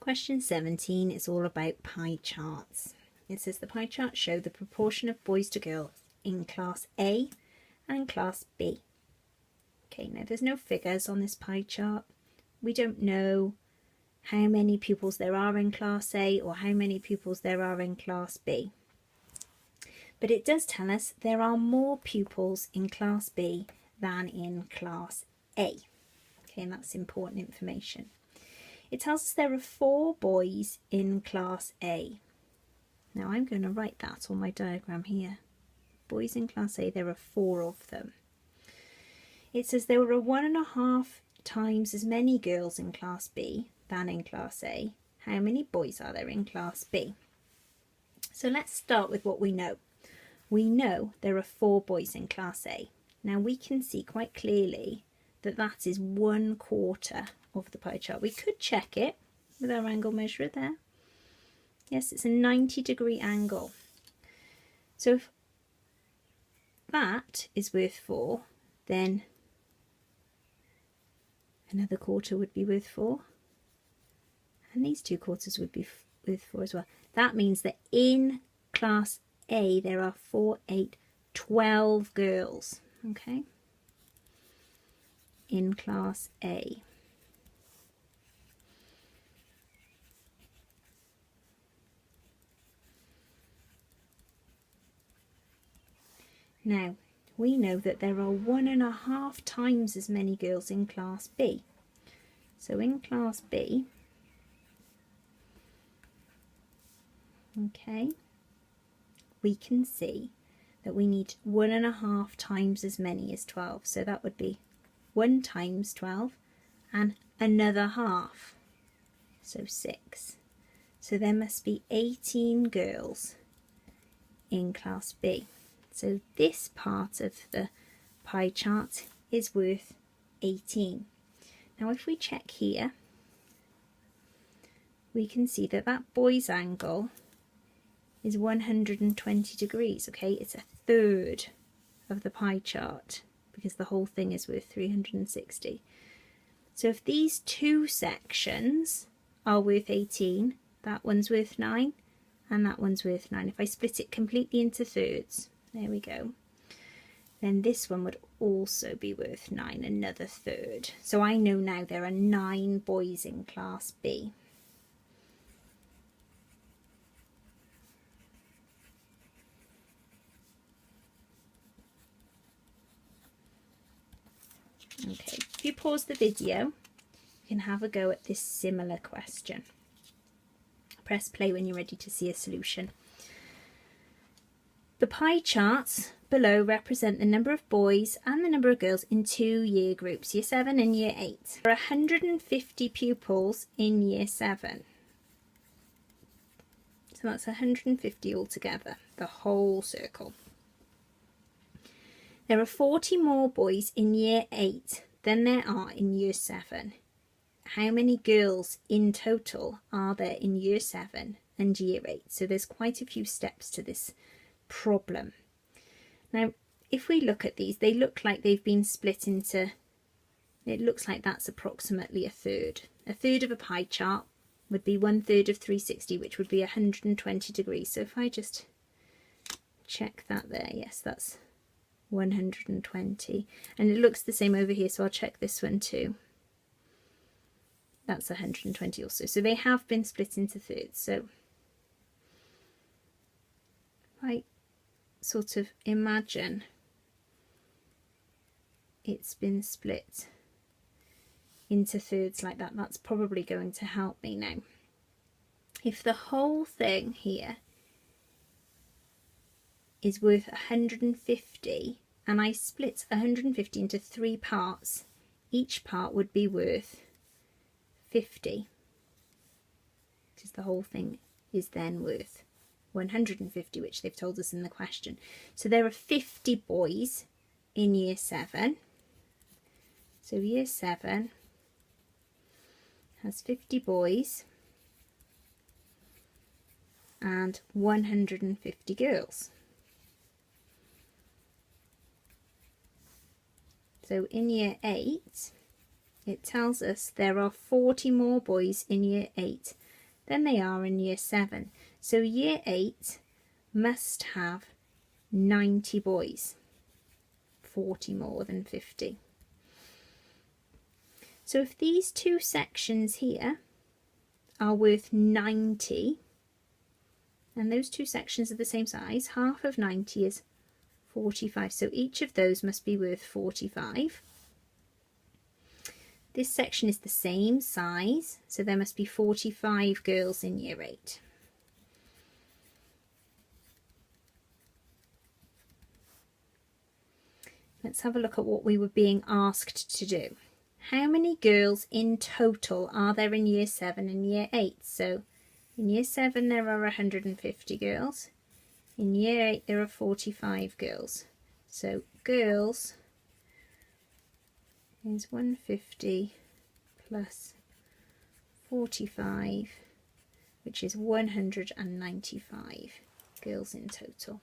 Question 17 is all about pie charts. It says the pie charts show the proportion of boys to girls in Class A and Class B. Okay, now there's no figures on this pie chart. We don't know how many pupils there are in Class A or how many pupils there are in Class B. But it does tell us there are more pupils in Class B than in Class A. Okay, and that's important information. It tells us there are 4 boys in Class A. Now I'm going to write that on my diagram here. Boys in Class A, there are 4 of them. It says there were 1.5 times as many girls in Class B than in Class A. How many boys are there in Class B? So let's start with what we know. We know there are 4 boys in Class A. Now we can see quite clearly that that is 1/4 of the pie chart. We could check it with our angle measurer there. Yes, it's a 90-degree angle. So if that is worth 4, then another quarter would be worth 4. And these 2 quarters would be worth 4 as well. That means that in Class A there are 4, 8, 12 girls. Okay? In Class A. Now, we know that there are 1.5 times as many girls in Class B. So in Class B, okay, we can see that we need 1.5 times as many as 12. So that would be 1 times 12 and another half. So 6. So there must be 18 girls in Class B. So this part of the pie chart is worth 18. Now if we check here, we can see that that boy's angle is 120 degrees. Okay, it's 1/3 of the pie chart because the whole thing is worth 360. So if these 2 sections are worth 18, that one's worth 9 and that one's worth 9. If I split it completely into thirds, there we go, then this one would also be worth 9, another 1/3. So I know now there are 9 boys in Class B. Okay, if you pause the video, you can have a go at this similar question. Press play when you're ready to see a solution. The pie charts below represent the number of boys and the number of girls in 2 year groups, Year 7 and Year 8. There are 150 pupils in Year 7. So that's 150 altogether, the whole circle. There are 40 more boys in Year 8 than there are in Year 7. How many girls in total are there in Year 7 and Year 8? So there's quite a few steps to this problem. Now if we look at these, they look like they've been split into, it looks like that's approximately 1/3. 1/3 of a pie chart would be 1/3 of 360, which would be 120 degrees. So if I just check that there, yes, that's 120, and it looks the same over here, so I'll check this one too. That's 120 also. So they have been split into thirds. So I sort of imagine it's been split into thirds like that. That's probably going to help me now. If the whole thing here is worth 150 and I split 150 into 3 parts, each part would be worth 50, because the whole thing is then worth 150, which they've told us in the question. So there are 50 boys in Year 7. So Year 7 has 50 boys and 150 girls. So in Year 8, it tells us there are 40 more boys in Year 8 than they are in year 7. So year 8 must have 90 boys, 40 more than 50. So if these two sections here are worth 90, and those two sections are the same size, half of 90 is 45. So each of those must be worth 45. This section is the same size, so there must be 45 girls in year 8. Let's have a look at what we were being asked to do. How many girls in total are there in year 7 and year 8? So in year 7 there are 150 girls. In year 8 there are 45 girls. So girls is 150 plus 45, which is 195 girls in total.